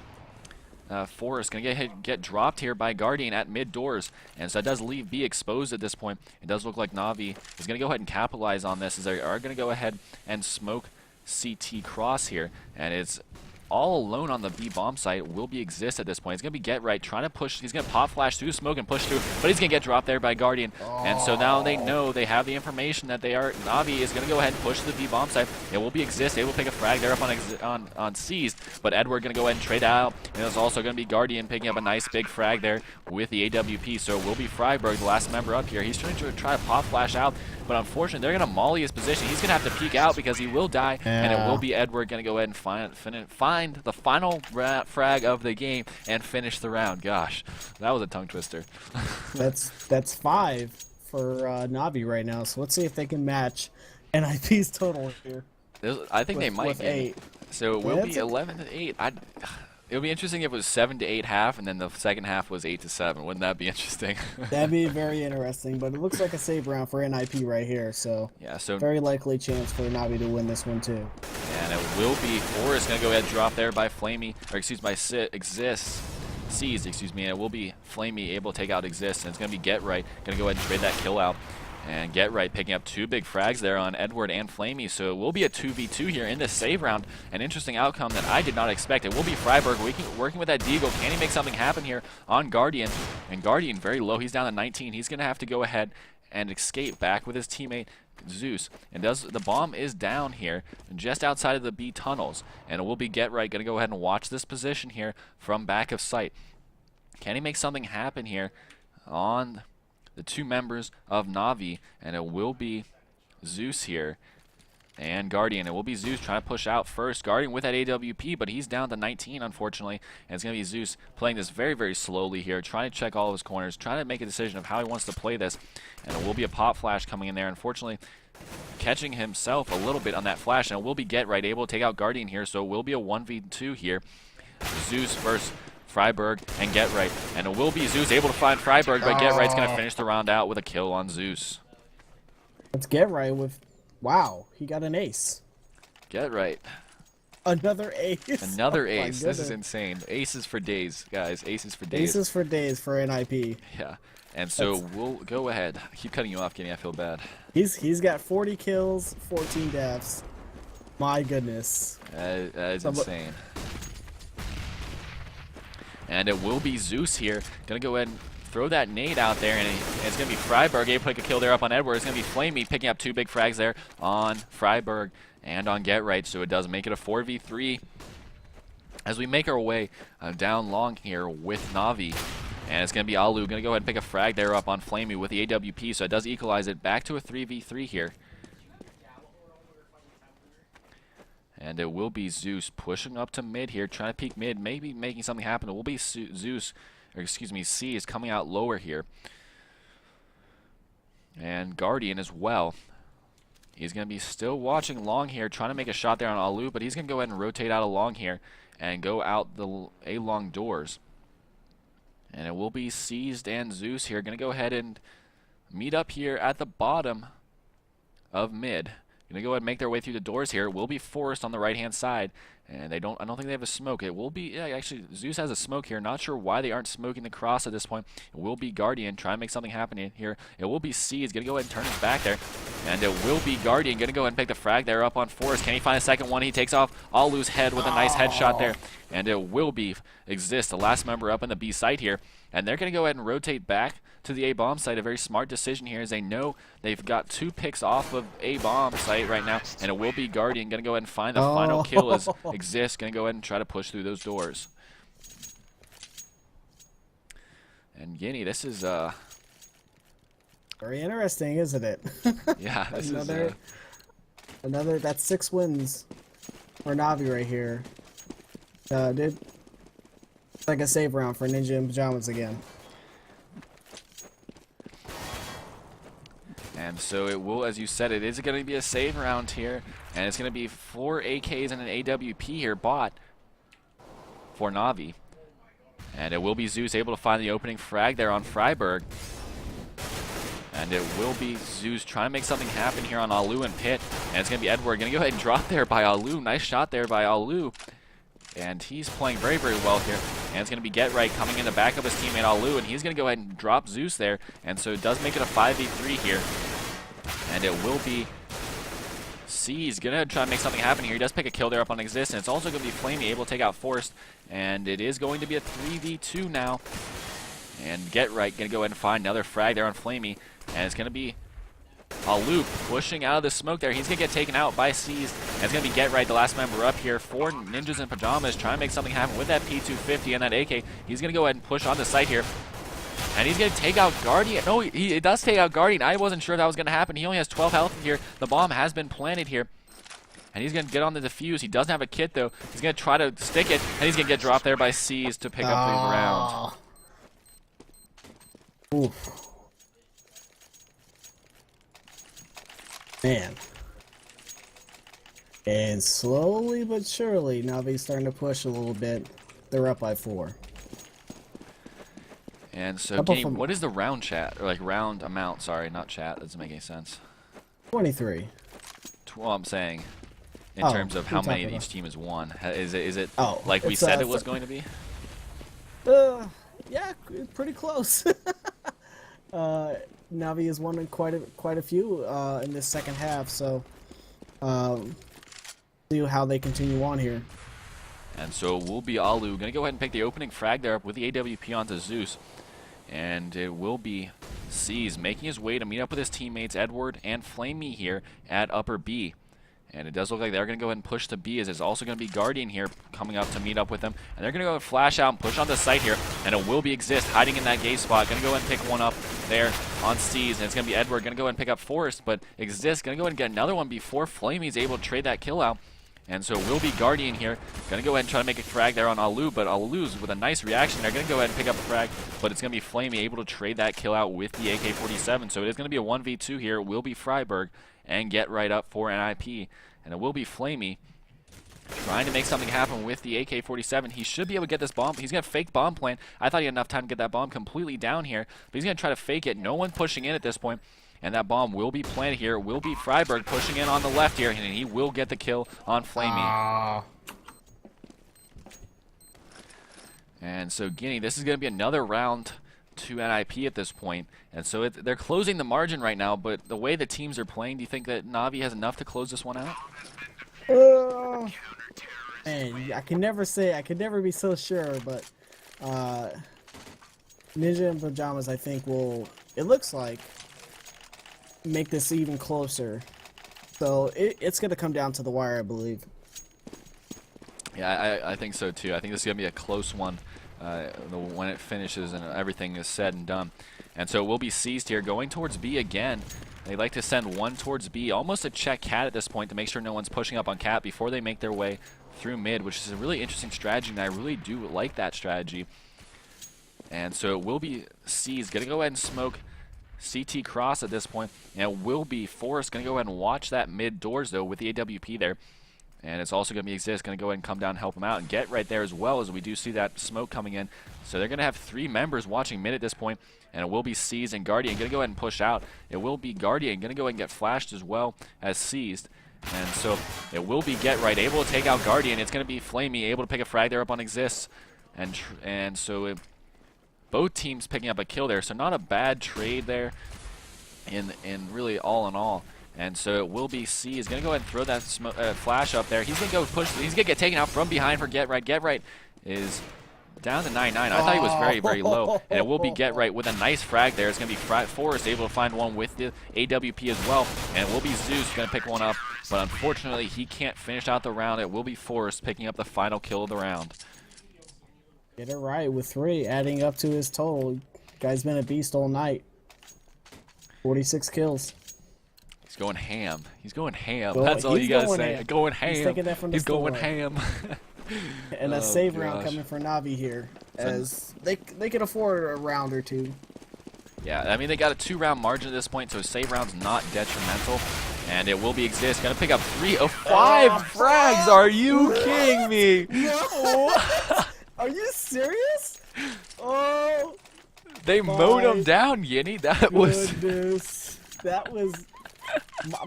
Speaker 1: Forrest going to get dropped here by Guardian at mid doors, and so that does leave B exposed at this point. It does look like Navi is going to go ahead and capitalize on this, as they are going to go ahead and smoke CT cross here, and it's all alone on the B bomb site. Will be Exist at this point. He's going to be Get Right, trying to push. He's going to pop flash through the smoke and push through, but he's going to get dropped there by Guardian. And so now they know, they have the information that Navi is going to go ahead and push to the B bomb site. It will be Exist. They will pick a frag there up on Seized, but Edward going to go ahead and trade out. And there's also going to be Guardian picking up a nice big frag there with the AWP. So it will be Freiburg, the last member up here. He's trying to try to pop flash out, but unfortunately they're going to molly his position. He's going to have to peek out because he will die, and it will be Edward going to go ahead and find the final frag of the game and finish the round. Gosh, that was a tongue twister.
Speaker 2: that's 5 for Navi right now. So let's see if they can match NIP's total here.
Speaker 1: I think they might.
Speaker 2: With 8.
Speaker 1: So it will be 11-8. It would be interesting if it was 7-8 half, and then the second half was 8-7. Wouldn't that be interesting?
Speaker 2: That'd be very interesting. But it looks like a save round for NIP right here. So
Speaker 1: yeah, so
Speaker 2: very likely chance for Navi to win this one too.
Speaker 1: And it will be Forrest going to go ahead and drop there by Flamey, or excuse me, by Exists. Seized, excuse me, and it will be Flamey able to take out Exist, and it's going to be Get Right, going to go ahead and trade that kill out. And Get Right picking up 2 big frags there on Edward and Flamey, so it will be a 2v2 here in this save round. An interesting outcome that I did not expect. It will be Freiburg working with that Deagle. Can he make something happen here on Guardian? And Guardian very low, he's down to 19. He's going to have to go ahead and escape back with his teammate Zeus. And the bomb is down here just outside of the B tunnels, and it will be Get Right going to go ahead and watch this position here from back of sight. Can he make something happen here on the 2 members of Na'Vi? And it will be Zeus here and Guardian. It will be Zeus trying to push out first. Guardian with that AWP, but he's down to 19, unfortunately. And it's going to be Zeus playing this very, very slowly here, trying to check all of his corners, trying to make a decision of how he wants to play this. And it will be a pop flash coming in there, unfortunately, catching himself a little bit on that flash. And it will be Get Right able to take out Guardian here, so it will be a 1v2 here. Zeus versus Freiburg and Get Right. And it will be Zeus able to find Freiburg, but Get Right's going to finish the round out with a kill on Zeus.
Speaker 2: Let's Get Right with... Wow, he got an ace.
Speaker 1: Get Right.
Speaker 2: Another ace.
Speaker 1: Another
Speaker 2: Oh
Speaker 1: ace. This is insane. Aces for days, guys. Aces for days.
Speaker 2: Aces for days for NIP.
Speaker 1: Yeah. And so we'll go ahead. I keep cutting you off, Kenny. I feel bad.
Speaker 2: He's got 40 kills, 14 deaths. My goodness.
Speaker 1: That is insane. And it will be Zeus here. Gonna go ahead and throw that nade out there, and it's going to be Freiburg able to pick a kill there up on Edward. It's going to be Flamey picking up 2 big frags there on Freiburg and on Get Right, so it does make it a 4v3 as we make our way down long here with Na'Vi. And it's going to be Alu going to go ahead and pick a frag there up on Flamey with the AWP, so it does equalize it back to a 3v3 here. And it will be Zeus pushing up to mid here, trying to peek mid, maybe making something happen. It will be Zeus, or excuse me, C is coming out lower here. And Guardian as well. He's going to be still watching long here, trying to make a shot there on Alu, but he's going to go ahead and rotate out along here and go out the A-long doors. And it will be Seized and Zeus here, going to go ahead and meet up here at the bottom of mid. Going to go ahead and make their way through the doors here. It will be Forrest on the right-hand side. And I don't think they have a smoke. It will be, yeah, actually, Zeus has a smoke here. Not sure why they aren't smoking the cross at this point. It will be Guardian trying to make something happen here. It will be C. He's going to go ahead and turn his back there. And it will be Guardian going to go ahead and pick the frag there up on Forrest. Can he find a second one? He takes off Alu's head with a nice headshot there. And it will be Exist, the last member up in the B site here. And they're going to go ahead and rotate back to the A-bomb site. A very smart decision here, as they know they've got 2 picks off of A-bomb site right now. And it will be Guardian going to go ahead and find the final kill as Exist going to go ahead and try to push through those doors. And Guinea, this is
Speaker 2: very interesting, isn't it?
Speaker 1: Yeah, this
Speaker 2: another. That's 6 wins for Na'Vi right here. Dude, it's like a save round for Ninja in Pajamas again.
Speaker 1: And so it will, as you said, it is going to be a save round here. And it's going to be 4 AKs and an AWP here bought for Na'Vi. And it will be Zeus able to find the opening frag there on Freiburg. And it will be Zeus trying to make something happen here on Alu and Pit. And it's going to be Edward going to go ahead and drop there by Alu. Nice shot there by Alu. And he's playing very, very well here. And it's going to be Get Right coming in the back of his teammate Alu. And he's going to go ahead and drop Zeus there. And so it does make it a 5v3 here. And it will be C. He's going to try to make something happen here. He does pick a kill there up on Exist. And it's also going to be Flamey able to take out Forrest. And it is going to be a 3v2 now. And Get Right going to go ahead and find another frag there on Flamey. And it's going to be Alu pushing out of the smoke there. He's going to get taken out by Seized. And it's going to be Get Right, the last member up here for Ninjas in Pajamas, trying to make something happen with that P250 and that AK. He's going to go ahead and push on the site here. And he's going to take out Guardian. No, he does take out Guardian. I wasn't sure that was going to happen. He only has 12 health here. The bomb has been planted here. And he's going to get on the defuse. He doesn't have a kit, though. He's going to try to stick it. And he's going to get dropped there by Seized to pick up the round.
Speaker 2: Oof. Man. And slowly but surely, Navi's starting to push a little bit. They're up by 4.
Speaker 1: And so, game, what is the round chat? Or, like, round amount? Sorry, not chat. That doesn't make any sense.
Speaker 2: 23.
Speaker 1: Well, I'm saying. in
Speaker 2: Oh,
Speaker 1: terms of
Speaker 2: we
Speaker 1: how
Speaker 2: talked
Speaker 1: many
Speaker 2: about
Speaker 1: each team has won? Is it
Speaker 2: Oh,
Speaker 1: like we
Speaker 2: it's,
Speaker 1: said it was going to be?
Speaker 2: Yeah, pretty close. Navi has won quite a few in this second half, so see how they continue on here.
Speaker 1: And so it will be Alu going to go ahead and pick the opening frag there up with the AWP onto Zeus. And it will be C's making his way to meet up with his teammates Edward and Flamey here at upper B. And it does look like they're going to go ahead and push to B, as there's also going to be Guardian here coming up to meet up with them. And they're going to go and flash out and push on the site here. And it will be Exist hiding in that gate spot. Going to go ahead and pick one up there on C's. And it's going to be Edward going to go ahead and pick up Forrest. But Exist going to go ahead and get another one before Flamey's able to trade that kill out. And so it will be Guardian here. Going to go ahead and try to make a frag there on Alu. But Alu's with a nice reaction. They're going to go ahead and pick up a frag. But it's going to be Flamey able to trade that kill out with the AK-47. So it is going to be a 1v2 here. It will be Freiburg and Get Right Up for NIP. And it will be Flamey trying to make something happen with the AK-47. He should be able to get this bomb. He's going to fake bomb plan. I thought he had enough time to get that bomb completely down here. But he's going to try to fake it. No one pushing in at this point. And that bomb will be planted here. It will be Freiburg pushing in on the left here. And he will get the kill on Flamey. And so Guinea, this is going to be another round to NIP at this point. And so they're closing the margin right now, but the way the teams are playing, do you think that Navi has enough to close this one out?
Speaker 2: Man, I can never be so sure, but Ninja and Pajamas, I think, it looks like, make this even closer. So it's going to come down to the wire, I believe.
Speaker 1: Yeah, I think so too. I think this is going to be a close one when it finishes and everything is said and done. And so it will be seized here, going towards B again. They like to send one towards B, almost to check Cat at this point to make sure no one's pushing up on Cat before they make their way through mid, which is a really interesting strategy, and I really do like that strategy. And so it will be seized. Going to go ahead and smoke CT cross at this point, and it will be Forrest going to go ahead and watch that mid doors, though, with the AWP there. And it's also going to be Exist, going to go ahead and come down and help him out and Get right there as well, as we do see that smoke coming in. So they're going to have 3 members watching mid at this point, and it will be Seized and Guardian going to go ahead and push out. It will be Guardian going to go ahead and get flashed as well as Seized. And so it will be Get right able to take out Guardian. It's going to be Flamey able to pick a frag there up on Exist. And so both teams picking up a kill there, so not a bad trade there in really all in all. And so it will be C is going to go ahead and throw that flash up there. He's going to go push. He's going to get taken out from behind for Get Right. Get Right is down to 9-9. I thought he was very, very low. And it will be Get Right with a nice frag there. It's going to be Forrest able to find one with the AWP as well. And it will be Zeus going to pick one up. But unfortunately, he can't finish out the round. It will be Forrest picking up the final kill of the round.
Speaker 2: Get it right with 3, adding up to his total. Guy's been a beast all night. 46 kills.
Speaker 1: He's going ham. He's going ham. That's all you gotta say.
Speaker 2: Ham.
Speaker 1: Going ham.
Speaker 2: He's taking that from the
Speaker 1: He's going
Speaker 2: store.
Speaker 1: ham.
Speaker 2: And a save round coming for Navi here, as they can afford a round or 2.
Speaker 1: Yeah, I mean, they got a 2-round margin at this point, so a save round's not detrimental. And it will be Exist. Gonna pick up 3 of 5 frags. Are you kidding me?
Speaker 2: No. Are you serious? Oh,
Speaker 1: they mowed him down, Yinny. That was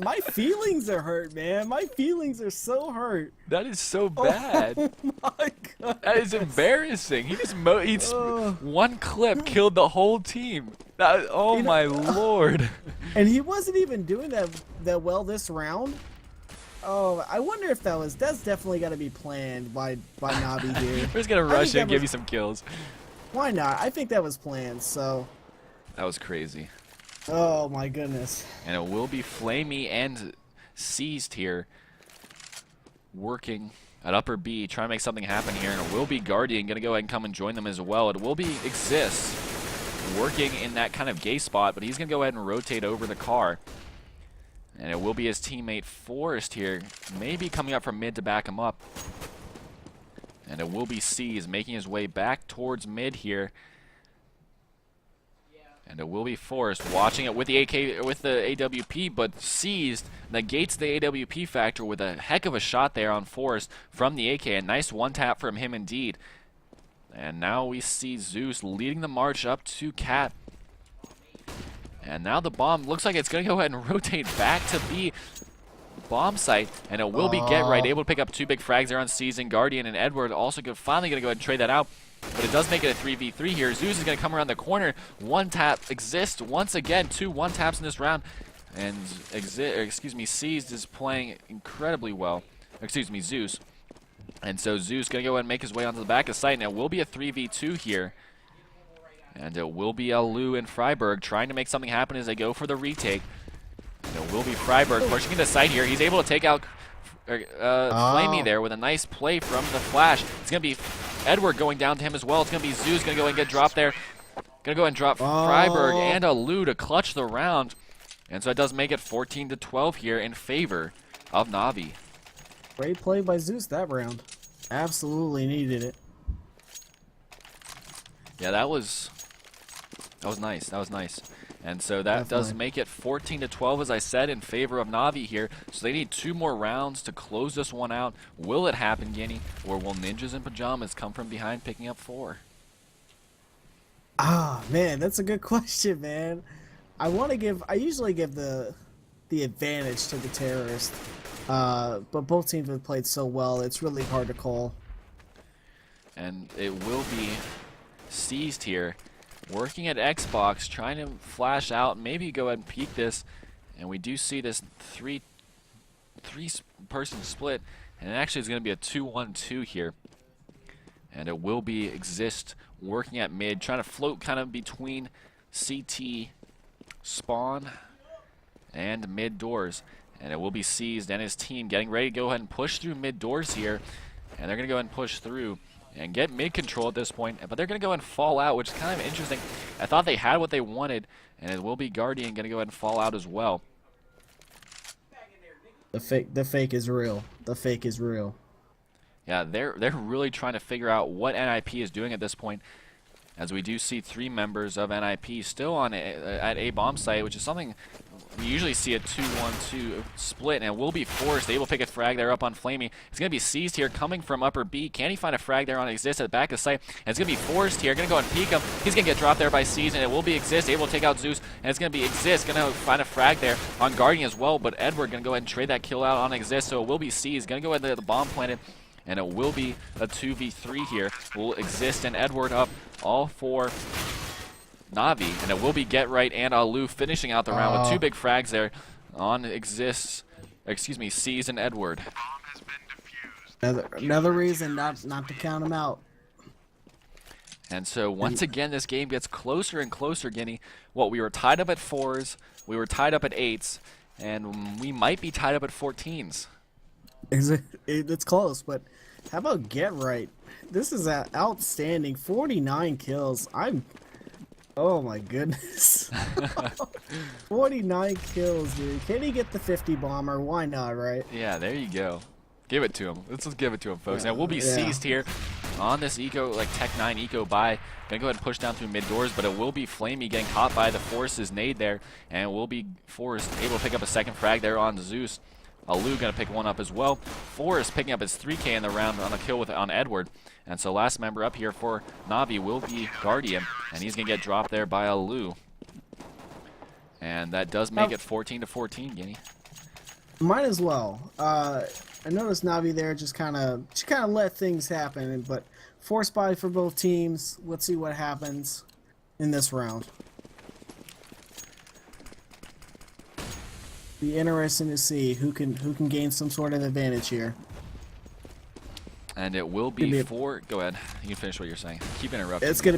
Speaker 2: my feelings are hurt, man. My feelings are so hurt.
Speaker 1: That is so bad.
Speaker 2: Oh my god.
Speaker 1: That is embarrassing. He just one clip killed the whole team. Oh my lord.
Speaker 2: And he wasn't even doing that well this round. Oh, I wonder if that's definitely got to be planned by Navi here.
Speaker 1: We're just gonna rush in and give you some kills.
Speaker 2: Why not? I think that was planned. So.
Speaker 1: That was crazy.
Speaker 2: Oh my goodness.
Speaker 1: And it will be Flamey and Seized here, working at upper B, trying to make something happen here. And it will be Guardian gonna go ahead and come and join them as well. It will be Exist, working in that kind of gay spot, but he's gonna go ahead and rotate over the car. And it will be his teammate Forrest here, maybe coming up from mid to back him up. And it will be Seized making his way back towards mid here. And it will be Forrest watching it with the AWP, but Seized negates the AWP factor with a heck of a shot there on Forrest from the AK. A nice one-tap from him indeed. And now we see Zeus leading the march up to Cat. And now the bomb looks like it's going to go ahead and rotate back to B. bomb site, and it will be Get Right, able to pick up 2 big frags there on Season. Guardian and Edward also finally going to go ahead and trade that out. But it does make it a 3v3 here. Zeus is going to come around the corner. One tap exists once again. 2 one-taps in this round. And Seized is playing incredibly well. Excuse me, Zeus. And so Zeus going to go ahead and make his way onto the back of site. And it will be a 3v2 here. And it will be Alu and Freiburg trying to make something happen as they go for the retake. And it will be Freiburg pushing into site here. He's able to take out Flamey there with a nice play from the flash. It's going to be Edward going down to him as well. It's going to be Zeus going to go and get dropped there. Going to go and drop Freiburg and Alu to clutch the round. And so it does make it 14-12 here in favor of Na'Vi.
Speaker 2: Great play by Zeus that round. Absolutely needed it.
Speaker 1: Yeah, that was nice. That was nice. And so that does make it 14-12, as I said, in favor of Na'Vi here. So they need 2 more rounds to close this one out. Will it happen, Guinea, or will Ninjas in Pajamas come from behind picking up 4?
Speaker 2: Ah, man, that's a good question, man. I usually give the advantage to the terrorist, but both teams have played so well, it's really hard to call. And
Speaker 1: it will be Seized here, working at Xbox, trying to flash out, maybe go ahead and peek this, and we do see this three-person split, and it actually is going to be a 2-1-2 here. And it will be Exist working at mid, trying to float kind of between CT, Spawn, and mid doors. And it will be Seized and his team getting ready to go ahead and push through mid doors here. And they're going to go ahead and push through and get mid control at this point. But they're going to go ahead and fall out, which is kind of interesting. I thought they had what they wanted, and it will be Guardian going to go ahead and fall out as well.
Speaker 2: The fake is real. The fake is real.
Speaker 1: Yeah, they're really trying to figure out what NIP is doing at this point, as we do see 3 members of NIP still on at A bomb site, which is something we usually see a 2-1-2 split, and will be forced. Able to pick a frag there up on Flamey. It's going to be Seized here coming from upper B. Can he find a frag there on Exist at the back of site? And it's going to be forced here. Going to go and peek him. He's going to get dropped there by Seized, and it will be Exist able to take out Zeus, and it's going to be Exist going to find a frag there on Guardian as well, but Edward going to go ahead and trade that kill out on Exist, so it will be Seized. Going to go ahead and get the bomb planted. And it will be a 2v3 here. Will Exist and Edward up all for Na'Vi. And it will be Get Right and Alu finishing out the round with 2 big frags there on Seize and Edward.
Speaker 2: Another reason not to count them out.
Speaker 1: And so once again, this game gets closer and closer, Guinea. We were tied up at 4s, we were tied up at 8s, and we might be tied up at 14s.
Speaker 2: It's close, but how about Get Right? This is outstanding. 49 kills. Oh my goodness. 49 kills, dude. Can he get the 50 bomber? Why not, right?
Speaker 1: Yeah, there you go. Give it to him. Let's just give it to him, folks. Now we'll be Seized here on this Tech 9 eco buy. Gonna go ahead and push down through mid doors, but it will be Flamey getting caught by the Force's nade there, and will be Force able to pick up a second frag there on Zeus. Alu gonna pick one up as well. Forrest picking up his 3K in the round on a kill on Edward. And so last member up here for Na'Vi will be Guardian, and he's gonna get dropped there by Alu. And that does make it 14-14, Guinea.
Speaker 2: Might as well. I noticed Na'Vi there just kind of let things happen, but force buy for both teams. Let's see what happens in this round. Be interesting to see who can gain some sort of advantage here.
Speaker 1: And it will be for. Go ahead. You can finish what you're saying. Keep interrupting.
Speaker 2: It's gonna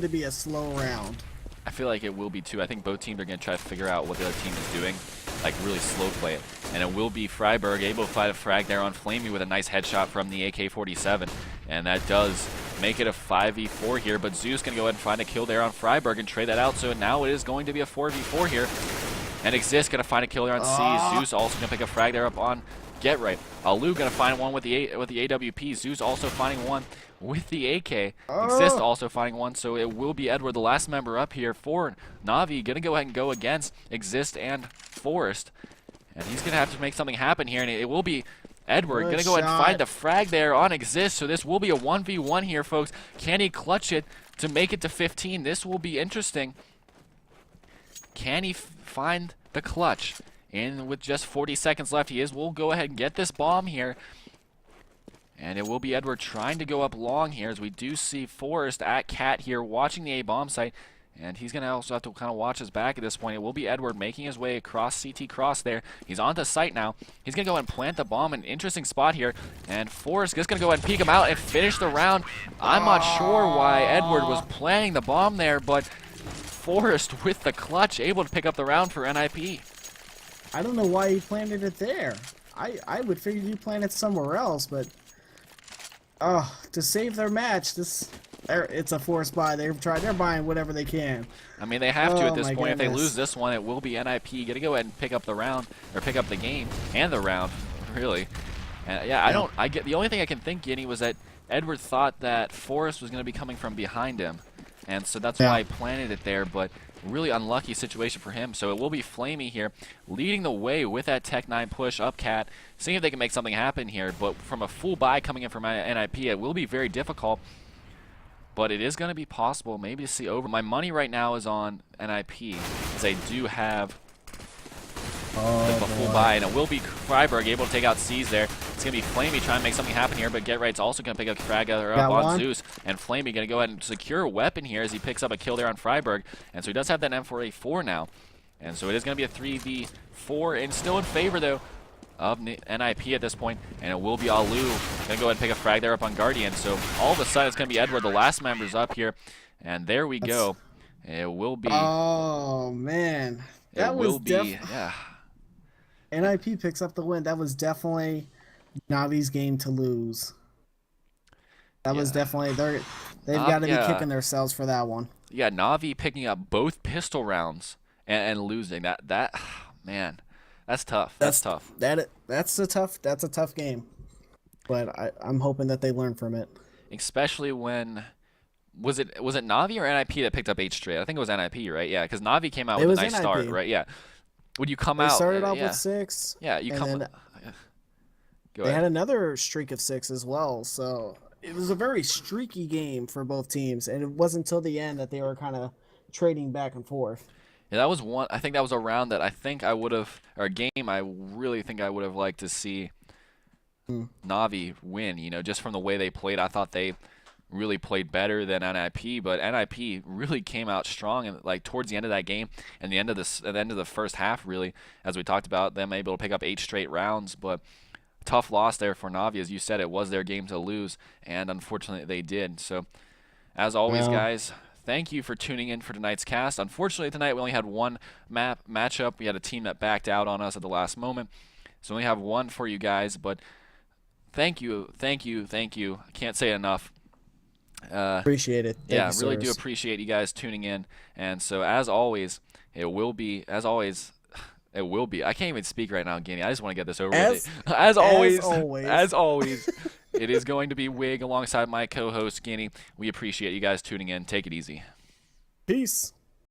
Speaker 2: be a slow round.
Speaker 1: I feel like it will be too. I think both teams are gonna try to figure out what the other team is doing, like really slow play it. And it will be Freiburg able to find a frag there on Flamey with a nice headshot from the AK-47, and that does make it a 5v4 here. But Zeus can go ahead and find a kill there on Freiburg and trade that out. So now it is going to be a 4v4 here. And Exist gonna find a kill there on C. Zeus also gonna pick a frag there up on Get Right. Alu gonna find one with the AWP. Zeus also finding one with the AK. Exist also finding one. So it will be Edward, the last member up here for Na'Vi, gonna go ahead and go against Exist and Forrest. And he's gonna have to make something happen here. And it will be Edward gonna go ahead and find the frag there on Exist. So this will be a 1v1 here, folks. Can he clutch it to make it to 15? This will be interesting. Can he find the clutch in with just 40 seconds left. We'll go ahead and get this bomb here. And it will be Edward trying to go up long here, as we do see Forrest at Cat here watching the A-bomb site. And he's going to also have to kind of watch his back at this point. It will be Edward making his way across CT cross there. He's onto site now. He's going to go and plant the bomb in an interesting spot here. And Forrest is going to go ahead and peek him out and finish the round. I'm not sure why Edward was planting the bomb there, but Forrest with the clutch, able to pick up the round for NIP.
Speaker 2: I don't know why he planted it there. I would figure you planted it somewhere else, but to save their match, it's a forced buy. They're buying whatever they can.
Speaker 1: I mean, they have to at this point.
Speaker 2: Goodness.
Speaker 1: If they lose this one, it will be NIP. Got to go ahead and pick up the round, or pick up the game and the round, really. And yeah, I get the only thing I can think, Guinea, was that Edward thought that Forrest was going to be coming from behind him, and so that's why he planted it there. But really unlucky situation for him. So it will be Flamey here, leading the way with that Tech 9 push up Cat, seeing if they can make something happen here. But from a full buy coming in from NIP, it will be very difficult. But it is going to be possible maybe to see over. My money right now is on NIP, as they do have the full buy, and it will be Freiberg able to take out C's there. It's going to be Flamey trying to make something happen here, but Get Right's also going to pick up frag up on Zeus, and Flamey going to go ahead and secure a weapon here as he picks up a kill there on Freiberg, and so he does have that M4A4 now, and so it is going to be a 3v4, and still in favor though of NIP at this point, and it will be Alu going to go ahead and pick a frag there up on Guardian. So all of a sudden it's going to be Edward, the last member's up here, and there we go. It will be.
Speaker 2: Oh man, that was
Speaker 1: yeah.
Speaker 2: NIP picks up the win. That was definitely Navi's game to lose. That was definitely they've got to be kicking themselves for that one.
Speaker 1: Yeah, Navi picking up both pistol rounds and losing that man. That's tough. That's tough.
Speaker 2: That's a tough game. But I'm hoping that they learn from it.
Speaker 1: Especially when was it Navi or NIP that picked up 8 straight? I think it was NIP, right? Yeah, because Navi came out with a nice start, right? Yeah. Would you come out?
Speaker 2: They started off with 6.
Speaker 1: Yeah, you come. Go
Speaker 2: they
Speaker 1: ahead.
Speaker 2: had another streak of 6 as well. So it was a very streaky game for both teams, and it wasn't until the end that they were kind of trading back and forth.
Speaker 1: Yeah, that was one. I think that was a round that I think I would have, or a game I really think I would have liked to see Navi win. You know, just from the way they played, I thought they really played better than NIP. But NIP really came out strong, and like towards the end of that game and the end of the first half, really, as we talked about, them able to pick up 8 straight rounds. But tough loss there for Navi, as you said, it was their game to lose, and unfortunately they did. So, as always, guys. Thank you for tuning in for tonight's cast. Unfortunately, tonight we only had one matchup. We had a team that backed out on us at the last moment. So we only have one for you guys. But thank you. I can't say it enough.
Speaker 2: Appreciate it.
Speaker 1: Thank you, really do appreciate you guys tuning in. And so, as always, it will be. I can't even speak right now, Guinea. I just want to get this over with. As always. It is going to be Wig alongside my co-host, Guinea. We appreciate you guys tuning in. Take it easy.
Speaker 2: Peace.